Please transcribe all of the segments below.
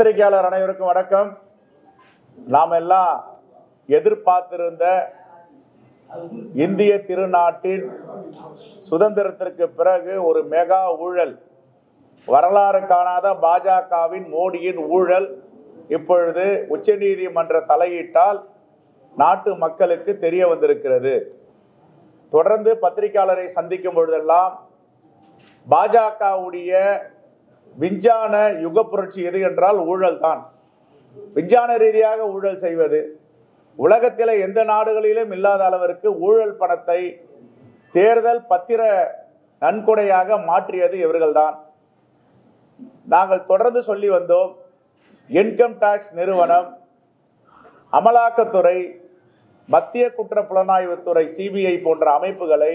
பத்திரிகையாளர் அனைவருக்கும் வணக்கம். நாம் எல்லாம் எதிர்பார்த்திருந்த இந்திய திருநாட்டின் சுதந்திரத்திற்கு பிறகு ஒரு மெகா ஊழல், வரலாறு காணாத பாஜகவின் மோடியின் ஊழல் இப்பொழுது உச்சநீதிமன்ற தலையீட்டால் நாட்டு மக்களுக்கு தெரிய வந்திருக்கிறது. தொடர்ந்து பத்திரிகையாளரை சந்திக்கும் பொழுதெல்லாம் பாஜகவுடைய விஞ்ஞான யுக புரட்சி எது என்றால் ஊழல் தான். விஞ்ஞான ரீதியாக ஊழல் செய்வது உலகத்தில் எந்த நாடுகளிலும் இல்லாத அளவிற்கு ஊழல் பணத்தை தேர்தல் பத்திர நன்கொடையாக மாற்றியது இவர்கள்தான். நாங்கள் தொடர்ந்து சொல்லி வந்தோம். இன்கம் டாக்ஸ் நிறுவனம், அமலாக்கத்துறை, மத்திய குற்ற புலனாய்வுத்துறை சிபிஐ போன்ற அமைப்புகளை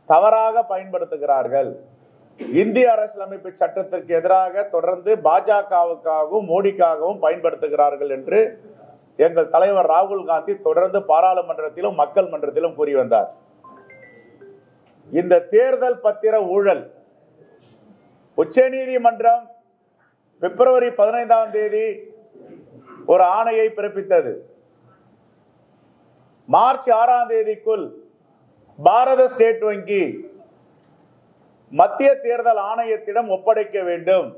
தவறாக பயன்படுத்துகிறார்கள். இந்திய அரசியலமைப்பு சட்டத்திற்கு எதிராக தொடர்ந்து பாஜகவுக்காகவும் மோடிக்காகவும் பயன்படுத்துகிறார்கள் என்று எங்கள் தலைவர் ராகுல் காந்தி தொடர்ந்து பாராளுமன்றத்திலும் மக்கள் மன்றத்திலும் கூறி வந்தார். இந்த தேர்தல் பத்திர ஊழல் உச்சநீதிமன்றம் பிப்ரவரி 15ஆம் தேதி ஒரு ஆணையை பிறப்பித்தது. மார்ச் 6ஆம் தேதிக்குள் பாரத ஸ்டேட் வங்கி மத்திய தேர்தல் ஆணையத்திடம் ஒப்படைக்க வேண்டும்.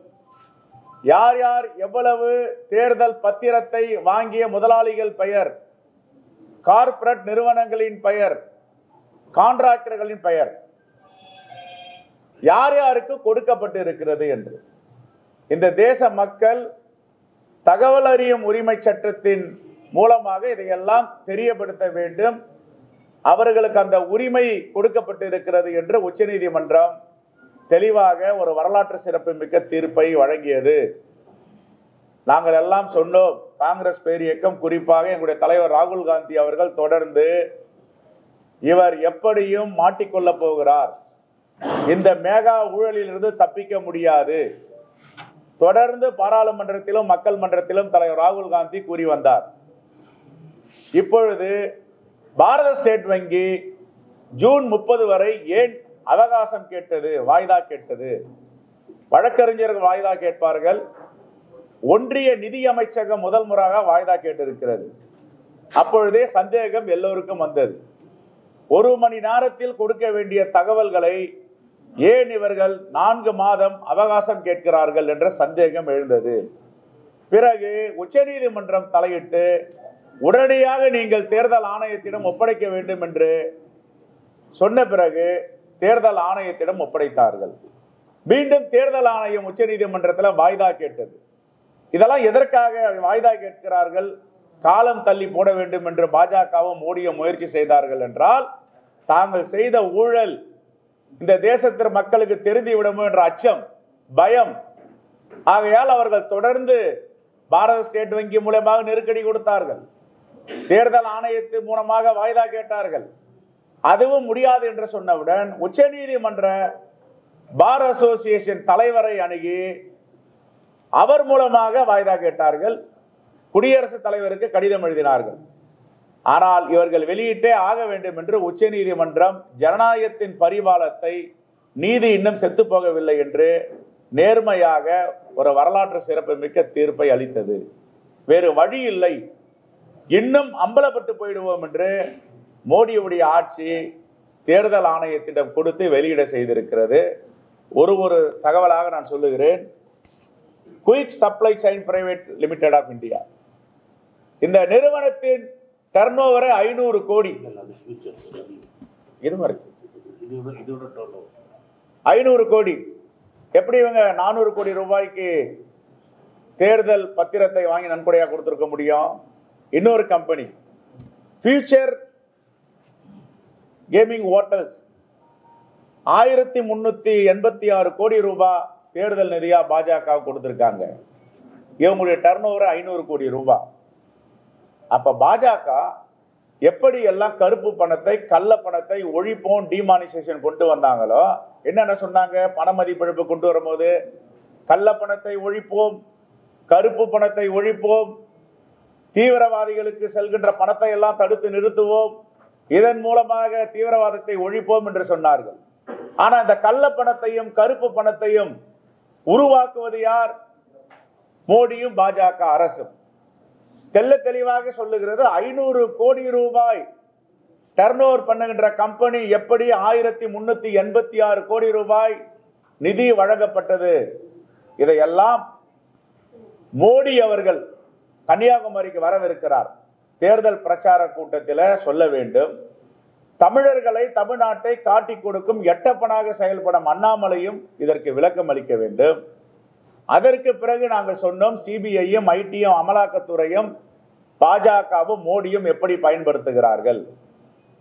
யார் யார் எவ்வளவு தேர்தல் பத்திரத்தை வாங்கிய முதலாளிகள் பெயர், கார்ப்பரேட் நிறுவனங்களின் பெயர், கான்ட்ராக்டர்களின் பெயர், யார் யாருக்கு கொடுக்கப்பட்டு இருக்கிறது என்று இந்த தேச மக்கள் தகவல் அறியும் உரிமை சட்டத்தின் மூலமாக இதையெல்லாம் தெரியப்படுத்த வேண்டும். அவர்களுக்கு அந்த உரிமை கொடுக்கப்பட்டு இருக்கிறது என்று உச்சநீதிமன்றம் தெளிவாக ஒரு வரலாற்று சிறப்பு மிக்க தீர்ப்பை வழங்கியது. நாங்கள் எல்லாம் சொன்னோம். காங்கிரஸ் பேரியக்கம், குறிப்பாக எங்களுடைய தலைவர் ராகுல் காந்தி அவர்கள் தொடர்ந்து இவர் எப்படியும் மாட்டிக்கொள்ள போகிறார், இந்த மேகா ஊழலிலிருந்து தப்பிக்க முடியாது, தொடர்ந்து பாராளுமன்றத்திலும் மக்கள் மன்றத்திலும் தலைவர் ராகுல் காந்தி கூறி வந்தார். இப்பொழுது பாரத ஸ்டேட் வங்கி ஜூன் 30 வரை ஏன் அவகாசம் கேட்டது, வாய்தா கேட்டது? வழக்கறிஞர்கள் வாய்தா கேட்பார்கள். ஒன்றிய நிதி அமைச்சகம் முதல் முறையாக வாய்தா கேட்டிருக்கிறது. அப்பொழுதே சந்தேகம் எல்லோருக்கும் வந்தது. 1 மணி நேரத்தில் கொடுக்க வேண்டிய தகவல்களை ஏன் இவர்கள் 4 மாதம் அவகாசம் கேட்கிறார்கள் என்ற சந்தேகம் எழுந்தது. பிறகு உச்சநீதிமன்றம் தலையிட்டு உடனடியாக நீங்கள் தேர்தல் ஆணையத்திடம் ஒப்படைக்க வேண்டும் என்று சொன்ன பிறகு தேர்தல் ஆணையத்திடம் ஒப்படைத்தார்கள். மீண்டும் தேர்தல் ஆணையம் உச்சநீதிமன்றத்தில் வாய்தா கேட்டது. இதெல்லாம் எதற்காக வாய்தா கேட்கிறார்கள்? காலம் தள்ளி போட வேண்டும் என்று பாஜகவும் மோடியும் முயற்சி செய்தார்கள் என்றால், தாங்கள் செய்த ஊழல் இந்த தேசத்தின் மக்களுக்கு தெரிந்துவிடும் என்ற அச்சம், பயம். ஆகையால் அவர்கள் தொடர்ந்து பாரத ஸ்டேட் வங்கி மூலமாக நெருக்கடி கொடுத்தார்கள். தேர்தல் ஆணையத்தின் மூலமாக வாய்தா கேட்டார்கள். அதுவும் முடியாது என்று சொன்னவுடன் உச்சநீதிமன்ற பார் அசோசியேஷன் தலைவரை அணுகி அவர் மூலமாக வாய்தா கேட்டார்கள். குடியரசுத் தலைவருக்கு கடிதம் எழுதினார்கள். ஆனால் இவர்கள் வெளியிட்டே ஆக வேண்டும் என்று உச்சநீதிமன்றம் ஜனநாயகத்தின் பரிபாலத்தை, நீதி இன்னும் செத்து போகவில்லை என்று நேர்மையாக ஒரு வரலாற்று சிறப்பு மிக்க தீர்ப்பை அளித்தது. வேறு வழி இல்லை, இன்னும் அம்பலப்பட்டு போயிடுவோம் என்று மோடியுடைய ஆட்சி தேர்தல் ஆணையத்திடம் கொடுத்து வெளியிட செய்திருக்கிறது. ஒரு தகவலாக நான் சொல்லுகிறேன். Quick supply chain private limited of India, இந்த நிறுவனத்தின் டர்ன் ஓவரை 500 கோடி. 500 கோடி. எப்படி இவங்க 400 கோடி ரூபாய்க்கு தேர்தல் பத்திரத்தை வாங்கி நன்கொடையாக கொடுத்திருக்க முடியும்? இன்னொரு கம்பெனி ஃபியூச்சர் கேமிங் ஹோட்டல்ஸ் 1386 கோடி ரூபாய் தேர்தல் நிதியா பாஜக கொடுத்திருக்காங்க. இவங்களுடைய டர்ன் ஓவர் 500 கோடி ரூபாய். அப்ப பாஜக எப்படி எல்லாம் கருப்பு பணத்தை, கள்ள பணத்தை ஒழிப்போம், டிமானிசேஷன் கொண்டு வந்தாங்களோ, என்னென்ன சொன்னாங்க? பண மதிப்பிழப்பு கொண்டு வரும்போது கள்ள பணத்தை ஒழிப்போம், கருப்பு பணத்தை ஒழிப்போம், தீவிரவாதிகளுக்கு செல்கின்ற பணத்தை எல்லாம் தடுத்து நிறுத்துவோம், இதன் மூலமாக தீவிரவாதத்தை ஒழிப்போம் என்று சொன்னார்கள். ஆனா இந்த கள்ள பணத்தையும் கருப்பு பணத்தையும் உருவாக்குவது யார்? மோடியும் பாஜக அரசும் தெல்ல தெளிவாக சொல்லுகிறது. 500 கோடி ரூபாய் டர்ன் ஓவர் பண்ணுகின்ற கம்பெனி எப்படி 1386 கோடி ரூபாய் நிதி வழங்கப்பட்டது? இதையெல்லாம் மோடி அவர்கள் கன்னியாகுமரிக்கு வரவிருக்கிறார். தேர்தல் பிரச்சார கூட்டத்தில் சொல்ல வேண்டும். தமிழர்களை, தமிழ்நாட்டை காட்டி கொடுக்கும் எட்டப்பனாக செயல்படும் அண்ணாமலையும் இதற்கு விளக்கம் அளிக்க வேண்டும். அதற்கு பிறகு நாங்கள் சொன்னோம், சிபிஐயும் ஐடியும் அமலாக்கத்துறையும் பாஜகவும் மோடியும் எப்படி பயன்படுத்துகிறார்கள்.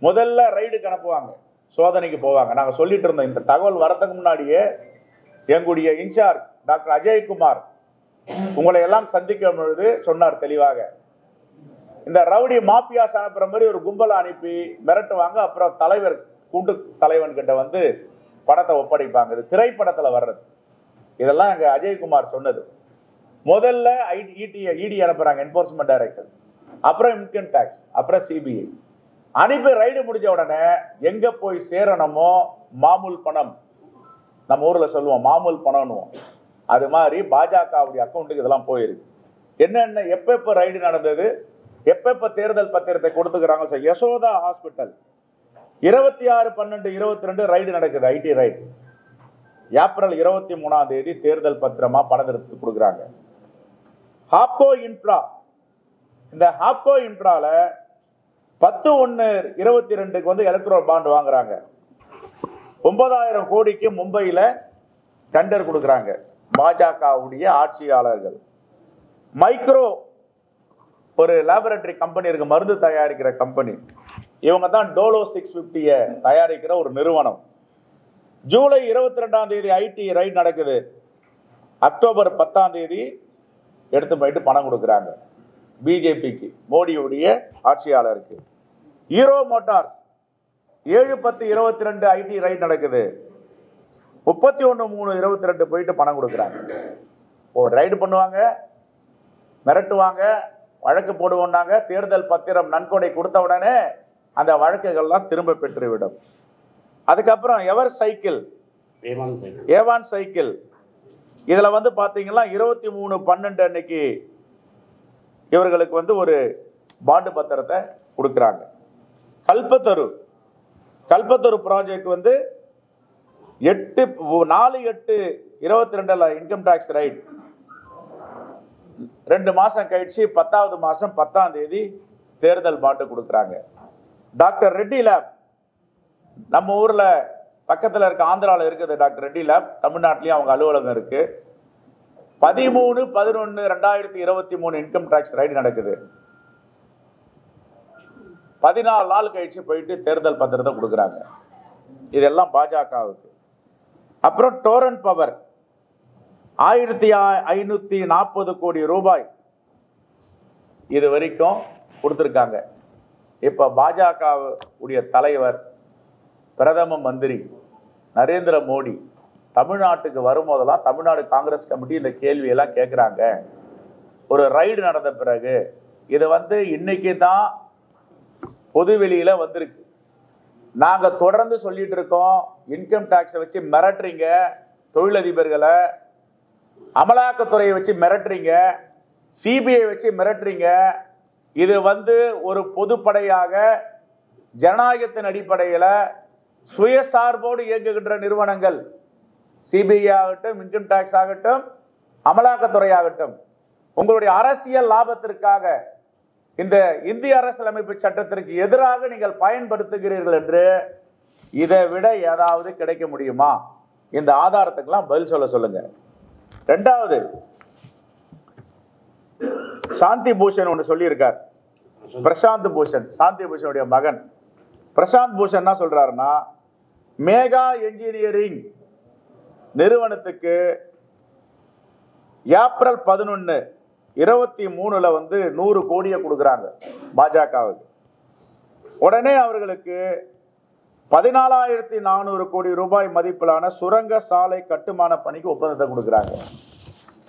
முதல்ல ரைடுக்கு அனுப்புவாங்க, சோதனைக்கு போவாங்க. நாங்கள் சொல்லிட்டு இருந்தோம். இந்த தகவல் வரதுக்கு முன்னாடியே எங்களுடைய இன்சார்ஜ் டாக்டர் அஜய்குமார் உங்களை எல்லாம் சந்திக்கும் பொழுது சொன்னார் தெளிவாக, இந்த ரவுடி மாபியாஸ் அனுப்புற மாதிரி ஒரு கும்பலை அனுப்பி மிரட்டுவாங்க. அப்புறம் தலைவர், கூட்டு தலைவன் கிட்ட வந்து பணத்தை ஒப்படைப்பாங்க. இது திரைப்படத்தில் வர்றது. இதெல்லாம் எங்க அஜய்குமார் சொன்னது. முதல்ல இடி அனுப்புறாங்க, என்போர்ஸ்மெண்ட் டைரக்டர், அப்புறம் இன்கம் டாக்ஸ், அப்புறம் சிபிஐ அனுப்பி ரைடு முடிஞ்ச உடனே எங்க போய் சேரணுமோ மாமூல் பணம், நம்ம ஊர்ல சொல்லுவோம் மாமூல் பணம்னுவோம், அது மாதிரி பாஜகவுடைய அக்கௌண்ட்டுக்கு இதெல்லாம் போயிருக்கு. என்னென்ன எப்ப ரைடு நடந்தது, எப்ப தேர்தல் பத்திரத்தை கொடுத்துக்கிறாங்க. யசோதா ஹாஸ்பிட்டல் 26/12/22 ரைடு நடக்குது, ஐடி ரைடு. ஏப்ரல் 23ஆம் தேதி தேர்தல் பத்திரமா பணத்தை கொடுக்குறாங்க. ஹாப்கோ இன்ஃப்ரா, இந்த ஹாப்கோ இன்ஃப்ரால 10/1/22 வந்து எலக்ட்ரல் பாண்ட் வாங்குறாங்க. 9,000 கோடிக்கு மும்பையில் டெண்டர் கொடுக்குறாங்க பாஜகவுடைய ஆட்சியாளர்கள். மைக்ரோ ஒரு லேபரட்டரி கம்பெனி இருக்கு, மருந்து தயாரிக்கிற கம்பெனி. இவங்க தான் டோலோ 650 தயாரிக்கிற ஒரு நிறுவனம். ஜூலை 22ஆம் தேதி ஐடி ரைட் நடக்குது. அக்டோபர் 10ஆம் தேதி எடுத்து போயிட்டு பணம் கொடுக்குறாங்க பிஜேபிக்கு, மோடியுடைய ஆட்சியாளருக்கு. ஹீரோ மோட்டார்ஸ் 7/10/22 ஐடி ரைட் நடக்குது. 31/3/22 போயிட்டு பணம் கொடுக்குறாங்க. ஒரு ரைடு பண்ணுவாங்க, மிரட்டுவாங்க, வழக்கு போடுவோம்னாங்க. தேர்தல் பத்திரம் நன்கொடை கொடுத்த உடனே அந்த வழக்குகள்லாம் திரும்ப பெற்றுவிடும். அதுக்கப்புறம் எவர் சைக்கிள், ஏவான் சைக்கிள், இதுல வந்து பாத்தீங்கன்னா 23/12 அன்னைக்கு இவர்களுக்கு வந்து ஒரு பாண்டு பத்திரத்தை கொடுக்குறாங்க. கல்பத்தரு ப்ராஜெக்ட் வந்து 4/8/22 இன்கம் டாக்ஸ் ரைட். 2 மாசம் கழிச்சு 10வது மாசம் 10ஆம் தேதி தேர்தல் பாண்டு கொடுக்குறாங்க. டாக்டர் ரெட்டி லேப், நம்ம ஊர்ல பக்கத்துல இருக்க ஆந்திராவில் இருக்குது டாக்டர் ரெட்டி லேப், தமிழ்நாட்டிலையும் அவங்க அலுவலகம் இருக்கு. 13/11/2023 இன்கம் டாக்ஸ் ரைடு நடக்குது. 14 நாள் கழிச்சு போயிட்டு தேர்தல் பத்திரத்தை கொடுக்குறாங்க. இதெல்லாம் பாஜகவுக்கு. அப்புறம் டோரண்ட் பவர் 1540 கோடி ரூபாய் இது வரைக்கும் கொடுத்திருக்காங்க. இப்ப பாஜக உடைய தலைவர், பிரதம மந்திரி நரேந்திர மோடி தமிழ்நாட்டுக்கு வரும்போதெல்லாம் தமிழ்நாடு காங்கிரஸ் கமிட்டி இந்த கேள்வியெல்லாம் கேட்குறாங்க. ஒரு ரைடு நடந்த பிறகு இது வந்து இன்னைக்கு தான் பொதுவெளியில வந்திருக்கு. நாங்க தொடர்ந்து சொல்லிட்டு இருக்கோம், இன்கம் டாக்ஸை வச்சு மிரட்டுறீங்க, தொழிலதிபர்களை அமலாக்கத்துறையை வச்சு மிரட்டுறீங்க, சிபிஐ வச்சு மிரட்டுறீங்க. இது வந்து ஒரு பொதுப்படையாக ஜனநாயகத்தின் அடிப்படையில் சுயசார்போடு இயங்குகின்ற நிறுவனங்கள், சிபிஐ ஆகட்டும், இன்கம் டாக்ஸ் ஆகட்டும், அமலாக்கத்துறை ஆகட்டும், உங்களுடைய அரசியல் லாபத்திற்காக இந்த இந்திய அரசியலமைப்பு சட்டத்திற்கு எதிராக நீங்கள் பயன்படுத்துகிறீர்கள் என்று இதை விட ஏதாவது கிடைக்க முடியுமா? இந்த ஆதாரத்துக்கெல்லாம் பதில் சொல்லுங்க. ரெண்டாவது, சாந்தி பூஷன் ஒன்று சொல்லியிருக்கார். பிரசாந்த் பூஷன், சாந்தி பூஷனுடைய மகன் பிரசாந்த் பூஷன் என்ன சொல்றாருன்னா, மேகா என்ஜினியரிங் நிறுவனத்துக்கு ஏப்ரல் 11/23 வந்து 100 கோடியை கொடுக்குறாங்க பாஜகவுக்கு. உடனே அவர்களுக்கு 14,400 கோடி ரூபாய் மதிப்பிலான சுரங்க சாலை கட்டுமான பணிக்கு ஒப்பந்தத்தை கொடுக்குறாங்க.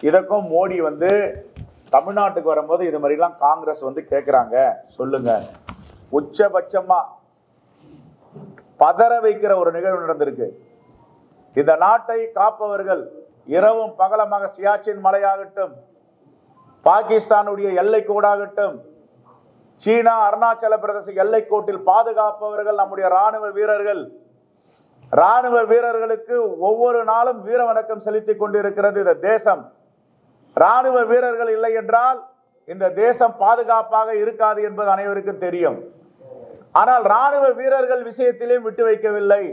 இதற்கும் மோடி வந்து தமிழ்நாட்டுக்கு வரும்போது இது மாதிரிலாம் காங்கிரஸ் வந்து கேட்குறாங்க, சொல்லுங்க. உச்சபட்சமா பதற வைக்கிற ஒரு நிகழ்வு நடந்திருக்கு. இந்த நாட்டை காப்பவர்கள் இரவும் பகலமாக சியாச்சின் மலையாகட்டும், பாகிஸ்தானுடைய எல்லை கோடாகட்டும், சீனா அருணாச்சல பிரதேச எல்லை கோட்டில் பாதுகாப்பவர்கள் நம்முடைய ராணுவ வீரர்கள். ராணுவ வீரர்களுக்கு ஒவ்வொரு நாளும் வீர வணக்கம் செலுத்திக் கொண்டிருக்கிறது இந்த தேசம். ராணுவ வீரர்கள் இல்லை என்றால் இந்த தேசம் பாதுகாப்பாக இருக்காது என்பது அனைவருக்கும் தெரியும். ஆனால் ராணுவ வீரர்கள் விஷயத்திலேயும் விட்டு வைக்கவில்லை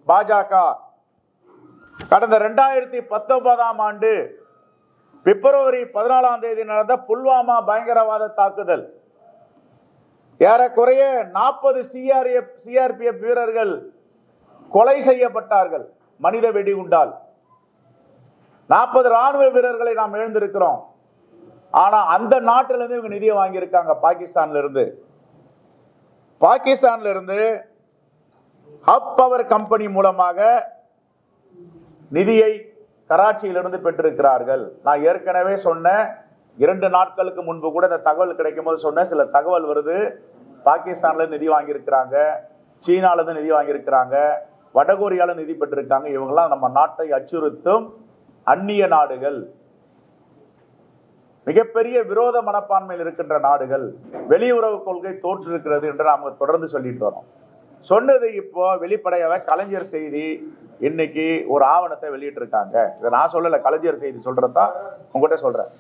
பாஜக. கடந்த 2019ஆம் ஆண்டு பிப்ரவரி 14ஆம் தேதி நடந்த புல்வாமா பயங்கரவாத தாக்குதல், ஏறக்குறைய 40 சிஆர்பிஎஃப் வீரர்கள் கொலை செய்யப்பட்டார்கள் மனித வெடிகுண்டால். 40 ராணுவ வீரர்களை நாம் இழந்திருக்கிறோம். ஆனா அந்த நாட்டிலிருந்து இவங்க நிதியை வாங்கியிருக்காங்க பாகிஸ்தான்ல இருந்து ஹப் பவர் கம்பெனி மூலமாக நிதியை கராச்சியிலிருந்து பெற்றிருக்கிறார்கள். நான் ஏற்கனவே சொன்ன 2 நாட்களுக்கு முன்பு கூட இந்த தகவல் கிடைக்கும் போது சொன்ன சில தகவல் வருது. பாகிஸ்தான்ல நிதி வாங்கியிருக்கிறாங்க, சீனால இருந்து நிதி வாங்கியிருக்கிறாங்க, வடகொரியால நிதி பெற்றிருக்காங்க. இவங்கெல்லாம் நம்ம நாட்டை அச்சுறுத்தும் அந்நிய நாடுகள், மிகப்பெரிய விரோத மனப்பான்மையில் இருக்கின்ற நாடுகள். வெளியுறவு கொள்கை தோற்றிருக்கிறது என்று நாம தொடர்ந்து சொல்லிட்டு வரோம். சொன்னது இப்போ வெளிப்படையாக கலைஞர் செய்தி இன்னைக்கு ஒரு ஆவணத்தை வெளியிட்டு இருக்காங்க. இதை நான் சொல்லல, கலைஞர் செய்தி சொல்றதான் உங்ககிட்ட சொல்றேன்.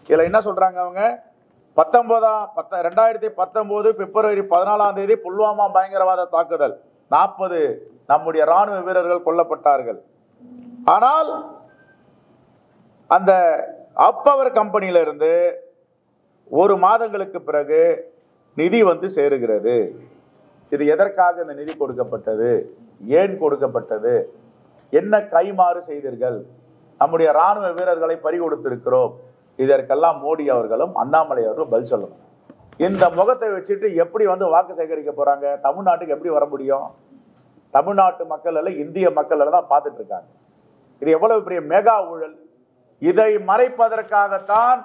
இதுல என்ன சொல்றாங்க அவங்க, 2019 பிப்ரவரி 14ஆம் தேதி புல்வாமா பயங்கரவாத தாக்குதல், 40 நம்முடைய ராணுவ வீரர்கள் கொல்லப்பட்டார்கள். ஆனால் அந்த அப்பவர் கம்பெனியில இருந்து 1 மாதங்களுக்கு பிறகு நிதி வந்து சேருகிறது. இது எதற்காக இந்த நிதி கொடுக்கப்பட்டது, ஏன் கொடுக்கப்பட்டது, என்ன கைமாறு செய்தீர்கள், நம்முடைய ராணுவ வீரர்களை பறிகொடுத்திருக்கிறோம். இதற்கெல்லாம் மோடி அவர்களும் அண்ணாமலை அவர்களும் பதில் சொல்லணும். இந்த முகத்தை வச்சுட்டு எப்படி வந்து வாக்கு சேகரிக்க போறாங்க? தமிழ்நாட்டுக்கு எப்படி வர முடியும்? தமிழ்நாட்டு மக்கள் அல்ல, இந்திய மக்கள் தான் பார்த்துட்டு இருக்காங்க. இது எவ்வளவு பெரிய மெகா ஊழல். இதை மறைப்பதற்காகத்தான்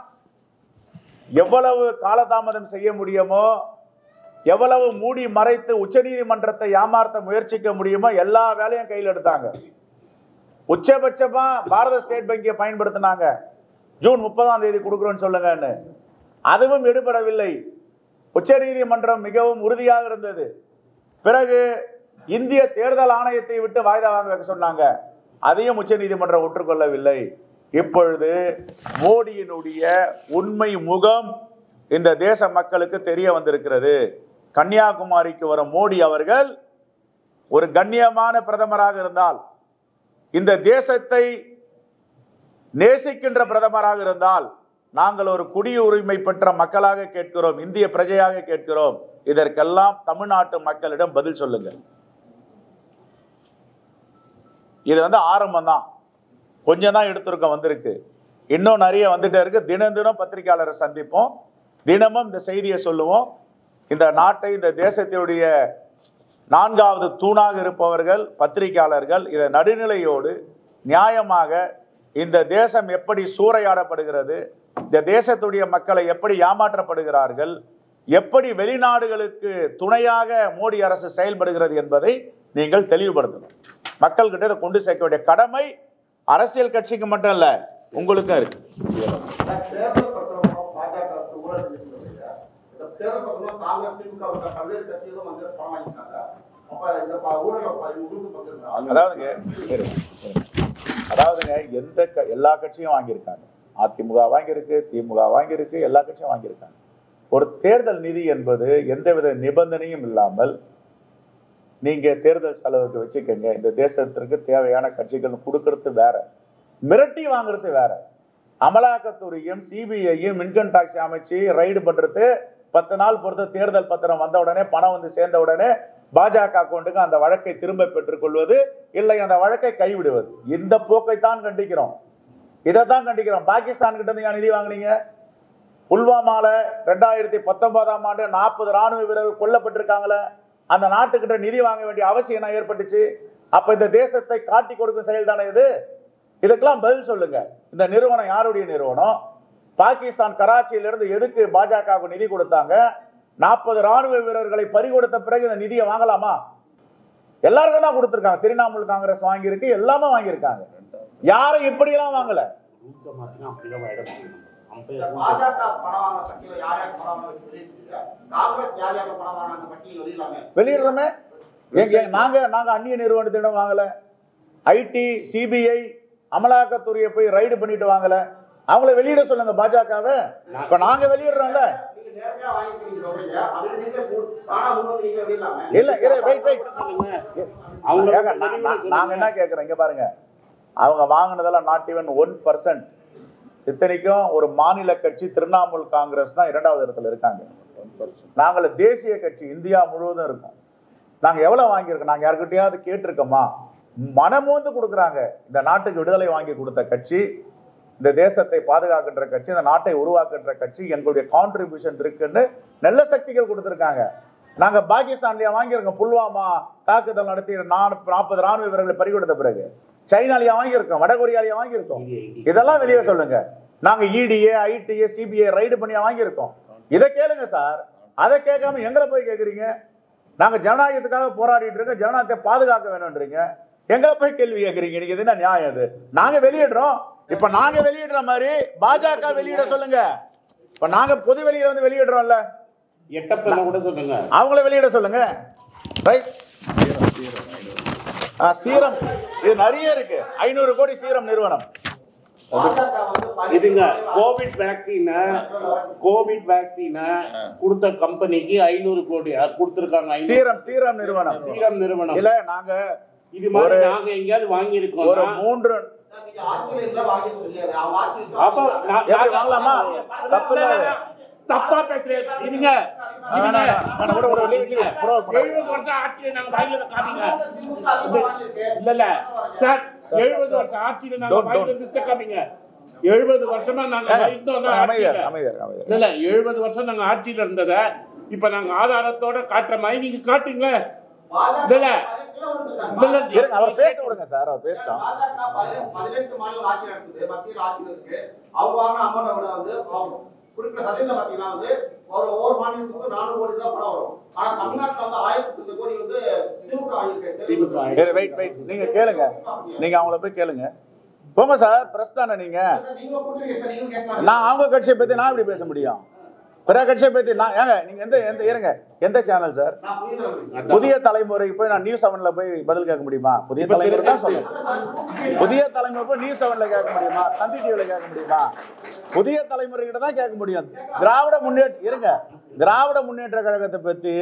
எவ்வளவு காலதாமதம் செய்ய முடியுமோ, எவ்வளவு மூடி மறைத்து உச்சநீதிமன்றத்தை ஏமாற்ற முயற்சிக்க முடியுமோ எல்லா வேலையும் கையில் எடுத்தாங்க. உச்சபட்சமா பாரத ஸ்டேட் வங்கியை பயன்படுத்தினாங்க. ஜூன் 30ஆம் தேதி கொடுக்குறோன்னு சொல்லுங்கன்னு. அதுவும் எடுபடவில்லை. உச்சநீதிமன்றம் மிகவும் உறுதியாக இருந்தது. பிறகு இந்திய தேர்தல் ஆணையத்தை விட்டு வாய்தா வாங்க வைக்க சொன்னாங்க. அதையும் உச்சநீதிமன்றம் ஒற்றுக்கொள்ளவில்லை. இப்பொழுது மோடியினுடைய உண்மை முகம் இந்த தேச மக்களுக்கு தெரிய வந்திருக்கிறது. கன்னியாகுமரிக்கு வரும் மோடி அவர்கள் ஒரு கண்ணியமான பிரதமராக இருந்தால், இந்த தேசத்தை நேசிக்கின்ற பிரதமராக இருந்தால், நாங்கள் ஒரு குடியுரிமை பெற்ற மக்களாக கேட்கிறோம், இந்திய பிரஜையாக கேட்கிறோம். இதற்கெல்லாம் தமிழ்நாட்டு மக்களிடம் பதில் சொல்லுங்கள். இது ஆரம்பம் தான், கொஞ்சம் தான் எடுத்திருக்கோம், வந்திருக்கு. இன்னும் நிறைய வந்துட்டே இருக்கு. தினம் தினம் பத்திரிகையாளரை சந்திப்போம், தினமும் இந்த செய்தியை சொல்லுவோம். இந்த நாட்டை, இந்த தேசத்தினுடைய 4வது தூணாக இருப்பவர்கள் பத்திரிகையாளர்கள். இதை நடுநிலையோடு நியாயமாக இந்த தேசம் எப்படி சூறையாடப்படுகிறது, இந்த தேசத்துடைய மக்களை எப்படி ஏமாற்றப்படுகிறார்கள், எப்படி வெளிநாடுகளுக்கு துணையாக மோடி அரசு செயல்படுகிறது என்பதை நீங்கள் தெளிவுபடுத்தணும். மக்கள்கிட்ட இதை கொண்டு சேர்க்க வேண்டிய கடமை அரசியல் கட்சிக்கு மட்டும் இல்ல, உங்களுக்கும் இருக்கு. அதாவதுங்க எல்லா கட்சியும் வாங்கியிருக்காங்க. அதிமுக வாங்கியிருக்கு, திமுக வாங்கியிருக்கு, எல்லா கட்சியும் வாங்கியிருக்காங்க. ஒரு தேர்தல் நிதி என்பது எந்தவித நிபந்தனையும் இல்லாமல் நீங்க தேர்தல் செலவுக்கு வச்சுக்கங்க. இந்த தேசத்திற்கு தேவையான கட்சிகள் கொடுக்கறது வேற, மிரட்டி வாங்குறது வேற. அமலாக்கத்துறையும் சிபிஐயும் இன்கம் டாக்ஸ் அமைச்சு ரைடு பண்றது 10 நாள் பொறுத்து தேர்தல் பத்திரம் வந்த உடனே, பணம் வந்து சேர்ந்த உடனே பாஜக அக்கௌண்ட்டுக்கு அந்த வழக்கை திரும்ப பெற்றுக் கொள்வது, இல்லை அந்த வழக்கை கைவிடுவது. இந்த போக்கை தான் கண்டிக்கிறோம், இதைத்தான் கண்டிக்கிறோம். பாகிஸ்தான் கிட்ட இருந்து நிதி வாங்கினீங்க. புல்வாமால 2019ஆம் ஆண்டு 40 ராணுவ வீரர்கள் கொல்லப்பட்டிருக்காங்களே, அந்த நாட்டுக்கிட்ட நிதி வாங்க வேண்டிய அவசியம் என்ன ஏற்பட்டுச்சு? அப்ப இந்த தேசத்தை காட்டி கொடுக்கும் செயல் தானே இது. இதுக்கெல்லாம் பதில் சொல்லுங்க. இந்த நிறுவனம் யாருடைய நிறுவனம்? பாகிஸ்தான் கராச்சியிலிருந்து எதுக்கு பாஜகவுக்கு நிதி கொடுத்தாங்க? 40 ராணுவ வீரர்களை பறிகொடுத்த பிறகு இந்த நிதியை வாங்கலாமா? எல்லாருக்கும் தான் கொடுத்திருக்காங்க. திரிணாமுல் காங்கிரஸ் வாங்கியிருக்கு, எல்லாமே வாங்கியிருக்காங்க. யாரும் இப்படி எல்லாம் வாங்கல. வெளியிடுறோமே. நாங்க அந்நிய நிறுவனத்திடம் வாங்கல. ஐடி, சிபிஐ, அமலாக்கத்துறையை போய் ரைடு பண்ணிட்டு வாங்கல. அவங்கள வெளியிட சொல்லுங்க பாஜகவை. இப்ப நாங்க வெளியிடுறோம்ல. இல்ல நாங்க என்ன கேக்குறோம், இங்க பாருங்க, அவங்க வாங்கினதெல்லாம் நாட் ஈவன் 1%. இத்தனைக்கும் ஒரு மாநில கட்சி திரிணாமுல் காங்கிரஸ் தான் 2வது இடத்துல இருக்காங்க. நாங்கள தேசிய கட்சி இந்தியா முழுவதும் இருக்கோம். நாங்க எவ்வளவு வாங்கியிருக்கோம்? நாங்க யாருக்கிட்டையாவது கேட்டிருக்கோமா? மனமோந்து கொடுக்குறாங்க. இந்த நாட்டுக்கு விடுதலை வாங்கி கொடுத்த கட்சி, இந்த தேசத்தை பாதுகாக்கின்ற கட்சி, இந்த நாட்டை உருவாக்குகின்ற கட்சி, எங்களுடைய கான்ட்ரிபியூஷன் இருக்குன்னு நல்ல சக்திகள் கொடுத்திருக்காங்க. நாங்க பாகிஸ்தான்லயா வாங்கியிருக்கோம்? புல்வாமா தாக்குதல் நடத்தி 40 ராணுவ வீரர்களை பறிகொடுத்த பிறகு சைனாலியா வாங்கியிருக்கோம், வடகொரியாலியா வாங்கியிருக்கோம். இதெல்லாம் வெளியே சொல்லுங்க. நாங்க இடிஏ, ஐடிஏ, சிபிஐ ரைடு பண்ணியா வாங்கியிருக்கோம். இதை கேளுங்க சார். அதை கேட்காம எங்களை போய் கேட்குறீங்க. நாங்க ஜனநாயகத்துக்காக போராடிட்டு இருக்கோம், ஜனநாயகத்தை பாதுகாக்க வேணும்ன்றீங்க. எங்களை போய் கேள்வி கேட்குறீங்க. நீங்க இது என்ன நியாயம்? இது நாங்க வெளியிடுறோம். இப்ப நாங்க வெளியிடுற மாதிரி பாஜக வெளியிட சொல்லுங்க. இப்ப நாங்க பொது வெளியிட வந்து வெளியிடுறோம்ல, கூட சொல்லுங்க, அவங்கள வெளியிட சொல்லுங்க. ரைட். சீரம் இது நிறைய இருக்கு. 500 கோடி சீரம் நிறுவனம். இதுங்க கோவிட் வேக்சினை கொடுத்த கம்பெனிக்கு 500 கோடி கொடுத்திருக்காங்க. சீரம் நிறுவனம் இல்ல. நாங்க இது மாதிரி நாங்க எங்கயாவது வாங்கி இருக்கோம். ஒரு 3 தப்பா பேசுறீங்க. 70 வருஷம் ஆட்சியில நாங்க வாங்கிட்டு காமிங்க. இல்ல சார், 70 வருஷம் ஆட்சியில நாங்க வாங்கிட்டு காமிங்க. 70 வருஷமா நாங்க இல்ல 70 வருஷம் நாங்க ஆட்சியில இருந்தத இப்ப நாங்க ஆதாரத்தோட காட்டுற மாதிரி நீங்க காட்டுங்க. அவர் பேச விடுங்க சார். அவர் பேசலாம். 18 மாநில ஆட்சி நடக்குது, மத்தியில் ஆட்சி இருக்கு. அவங்க அம்மனை விட வந்து குறிப்பிட்ட சதவீதம் பாத்தீங்கன்னா வந்து ஒரு மாநிலத்துக்கு 400 கோடி தான் பணம் வரும். ஆனா தமிழ்நாட்டுல வந்து 1000 கோடி வந்து திமுக வாங்கியிருக்கு. நீங்க கேளுங்க, நீங்க அவங்கள போய் கேளுங்க. போங்க சார், பிரஸ் தானே நீங்க. நான் அவங்க கட்சியை பத்தி நான் எப்படி பேச முடியும்? பிற கட்சியை பத்தி நான் ஏங்க நீங்க எந்த சேனல் சார்? புதிய தலைமுறைக்கு போய் நான் நியூஸ் 7ல போய் பதில் கேட்க முடியுமா? புதிய தலைமுறை தான் சொல்லணும். புதிய தலைமுறை போய் நியூஸ் 7ல கேட்க முடியுமா? தந்தி டிவில கேட்க முடியுமா? புதிய தலைமுறை கிட்ட தான் கேட்க முடியும். திராவிட முன்னேற்ற கழகத்தை பத்தி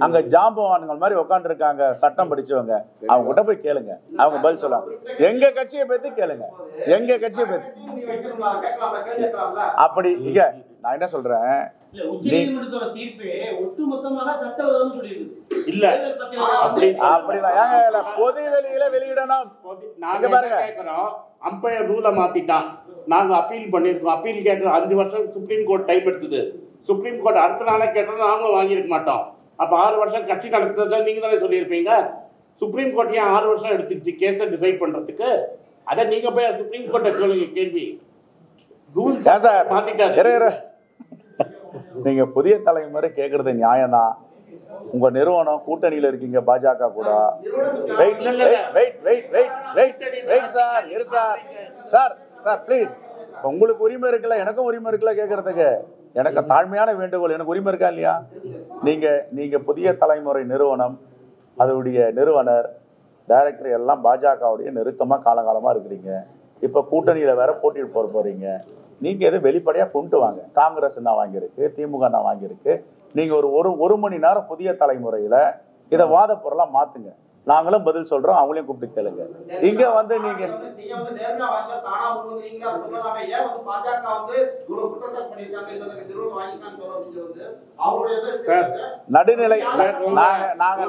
அங்க ஜாம்பவான்கள் மாதிரி உட்கார்ந்து இருக்காங்க, சட்டம் படிச்சவங்க. அவங்க கிட்ட போய் கேளுங்க, அவங்க பதில் சொல்லுவாங்க. எங்க கட்சியை பத்தி கேளுங்க, எங்க கட்சியை பத்தி. அப்படி இங்க நான் என்ன சொல்றேன், பொது வெளியில வெளியிடணும். அம்பையர் ரூலை மாத்திட்டான். நாங்க அப்பீல் பண்ணிருக்கோம். அப்பீல் கேட்டு 5 வருஷம் சுப்ரீம் கோர்ட் டைம் எடுத்தது. சுப்ரீம் கோர்ட் அடுத்த நாளே கேட்டது நாங்களும் வாங்கியிருக்க மாட்டோம். அப்ப 6 வருஷம் கட்சி நடத்துறதா நீங்க தானே சொல்லியிருப்பீங்க. சுப்ரீம் கோர்ட் ஏன் 6 வருஷம் எடுத்துச்சு கேஸை டிசைட் பண்றதுக்கு? அதை நீங்க போய் சுப்ரீம் கோர்ட்டை சொல்லுங்க. கேள்வி நீங்க புதிய தலைமுறை கேட்கறது நியாயம்தான். உங்க நிறுவனம் கூட்டணியில இருக்கீங்க பாஜக கூட. ப்ளீஸ், உங்களுக்கு உரிமை இருக்குல்ல, எனக்கும் உரிமை இருக்குல்ல கேட்கறதுக்கு. எனக்கு தாழ்மையான வேண்டுகோள், எனக்கு உரிமை இருக்கா இல்லையா? நீங்க புதிய தலைமுறை நிறுவனம், அதோடைய நிறுவனர், டைரக்டர் எல்லாம் பாஜகவுடைய நெருக்கமா காலகாலமா இருக்கிறீங்க. இப்ப கூட்டணியில வேற போட்டிட்டு போறீங்க. நீங்க எது வெளிப்படையா கொண்டு வாங்க. காங்கிரஸ் என்ன வாங்கியிருக்கு, திமுக என்ன வாங்கியிருக்கு. நீங்க ஒரு மணி நேரம் புதிய தலைமுறையில இதை வாத பொருளா மாத்துங்க. நாங்களும் பதில் சொல்றோம், அவங்களையும் கூப்பிட்டு கேளுங்க. இங்க வந்து நீங்க நடுநிலை,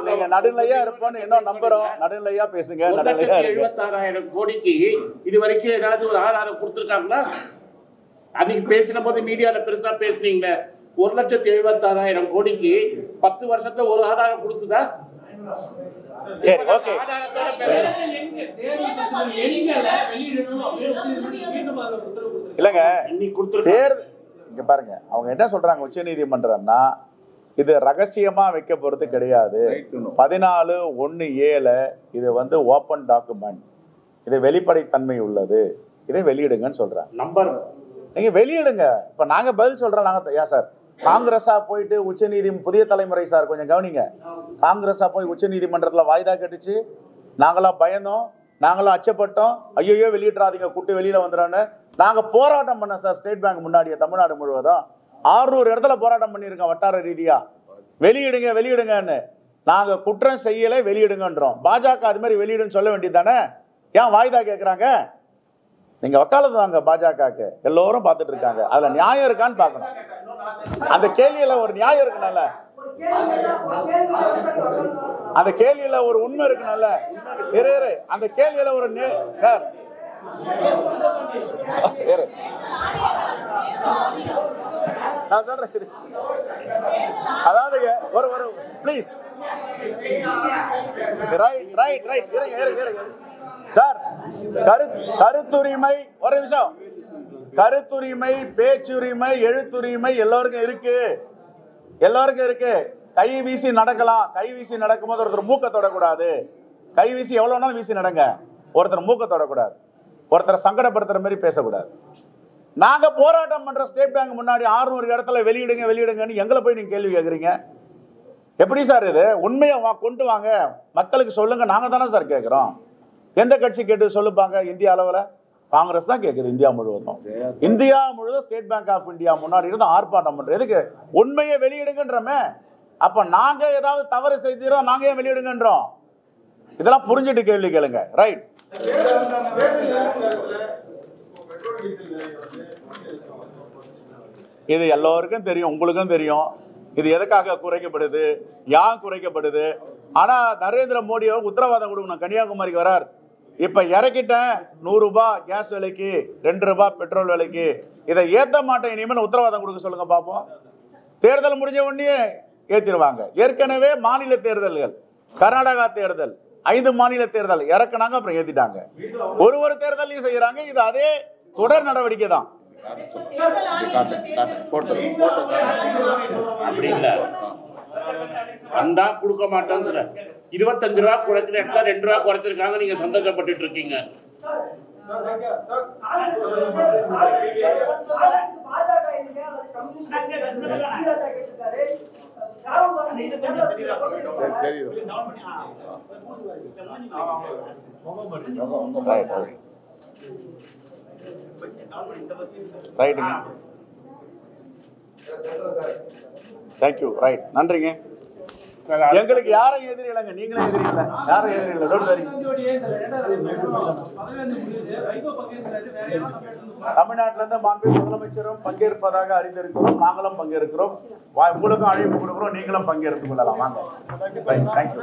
நீங்க நடுநிலையா இருப்போம்னு இன்னும் நம்புறோம். நடுநிலையா பேசுங்க. 1,76,000 கோடிக்கு இது வரைக்கும் ஏதாவது ஒரு ஆதாரம் கொடுத்துருக்காங்களா? அன்னைக்கு பேசின போது மீடியால பெருசா பேசுனீங்க. 1,76,000 கோடிக்கு 10 வருஷத்துல ஒரு ஆதாரம் கொடுத்துதா? சரி, ஓகே. இல்லங்க, இங்க பாருங்க, அவங்க என்ன சொல்றாங்க உச்ச நீதிமன்றம்னா, இது ரகசியமா வைக்க போறது கிடையாது. 14(1)(a) இது வந்து ஓபன் டாக்குமெண்ட், இது வெளிப்படைத்தன்மை உள்ளது, இதை வெளியிடுங்கன்னு சொல்றாங்க. நம்பர் நீங்க வெளியிடுங்க. இப்ப நாங்க பதில் சொல்றோம். நாங்க ஏன் சார் காங்கிரஸா போயிட்டு புதிய தலைமுறை சார் கொஞ்சம் கவனிங்க. காங்கிரஸா போய் உச்ச நீதிமன்றத்துல வாய்தா கேட்டுச்சு. நாங்களாம் பயந்தோம், நாங்களாம் அச்சப்பட்டோம். ஐயோ வெளியிட்றாதீங்க, கூட்டு வெளியில வந்துடுறோன்னு நாங்க போராட்டம் பண்ணோம் சார். ஸ்டேட் பேங்க் முன்னாடியே தமிழ்நாடு முழுவதும் 600 இடத்துல போராட்டம் பண்ணியிருக்கோம் வட்டார ரீதியா. வெளியிடுங்க வெளியிடுங்கன்னு. நாங்க குற்றம் செய்யல, வெளியிடுங்கன்றோம். பாஜக அது மாதிரி வெளியிடுன்னு சொல்ல வேண்டியது தானே? ஏன் வாய்தா கேட்கறாங்க? நீங்க வக்காலத்து வாங்க பாஜகவுக்கு, எல்லோரும் பார்த்துட்டு இருக்காங்க. அதுல நியாயம் இருக்கான்னு பார்க்கணும். அந்த கேள்வியில ஒரு நியாயம் இருக்குனால, அந்த கேள்வியில ஒரு உண்மை இருக்குனால, அந்த கேள்வியில ஒரு சார் நான் சொல்றேன். அதாவது ஒரு ப்ளீஸ் சார், கருத்துரிமை ஒரு நிமிஷம். கருத்துரிமை, பேச்சுரிமை, எழுத்துரிமை எல்லாருக்கும் இருக்கு. எல்லாருக்கும் இருக்கு. கை வீசி நடக்கலாம். கை வீசி நடக்கும்போது ஒருத்தர் மூக்க தொடக்கூடாது. கை வீசி எவ்வளவு நாளும் வீசி நடங்க. ஒருத்தர் மூக்க தொடக்கூடாது. ஒருத்தரை சங்கடப்படுத்துற மாதிரி பேசக்கூடாது. நாங்க போராட்டம் பண்ற ஸ்டேட் பேங்க் முன்னாடி 600 இடத்துல வெளியிடுங்க வெளியிடுங்கன்னு எங்களை போய் நீங்க கேள்வி கேட்குறீங்க. எப்படி சார் இது? உண்மையை கொண்டு வாங்க, மக்களுக்கு சொல்லுங்க. நாங்க தானே சார் கேட்கிறோம். எந்த கட்சி கேட்டு சொல்லுப்பாங்க? இந்தியா அளவில் காங்கிரஸ் தான் கேட்குது. இந்தியா முழுவதும், இந்தியா முழுவதும் ஸ்டேட் பேங்க் ஆஃப் இந்தியா முன்னாடி இருந்து ஆர்ப்பாட்டம் பண்றோம். எதுக்கு? உண்மையை வெளியிடுங்கன்றமே. அப்ப நாங்க ஏதாவது தவறு செய்தோம், நாங்க ஏன் வெளியிடுங்கன்றோம்? இதெல்லாம் புரிஞ்சுட்டு கேள்வி கேளுங்க. ரைட். இது எல்லோருக்கும் தெரியும், உங்களுக்கும் தெரியும். இது எதுக்காக குறைக்கப்படுது, யார் குறைக்கப்படுது? ஆனா நரேந்திர மோடி உத்தரவாதம் கொடுக்கணும். கன்னியாகுமரிக்கு வரார். இப்ப இறக்கிட்டேன் 100 ரூபாய் கேஸ் விலைக்கு, 2 ரூபாய் பெட்ரோல் விலைக்கு, இதை ஏத்த மாட்டேன் இனிமேல் உத்தரவாதம் கொடுக்க சொல்லுங்க பாப்போம். தேர்தல் முடிஞ்ச உடனே ஏத்திடுவாங்க. ஏற்கனவே மாநில தேர்தல்கள், கர்நாடகா தேர்தல், 5 மாநில தேர்தல் இறக்குனாங்க, அப்புறம் ஏத்திட்டாங்க. ஒரு தேர்தலையும் செய்யறாங்க. இது அதே தொடர் நடவடிக்கை தான். அப்படி இல்ல, வந்தா கொடுக்க மாட்டோம். 25 ரூபா குறைக்கிற இடத்துல 2 ரூபா குறைச்சிருக்காங்க. நீங்க சந்தோஷப்பட்டு இருக்கீங்க. ரைட்டுங்க. தேங்க்யூ. ரைட். நன்றிங்க. எங்களுக்கு யாரும் எதிரி இல்லைங்க. நீங்களும் எதிரி இல்லை, யாரும் எதிரி இல்லை. தமிழ்நாட்டில இருந்து மாண்புமிகு முதலமைச்சரும் பங்கேற்பதாக அறிந்திருக்கிறோம். நாங்களும் பங்கேற்கிறோம். உங்களுக்கும் அழைப்பு கொடுக்கிறோம். நீங்களும் பங்கேற்றுக் கொள்ளலாம். வாங்க. தேங்க்யூ.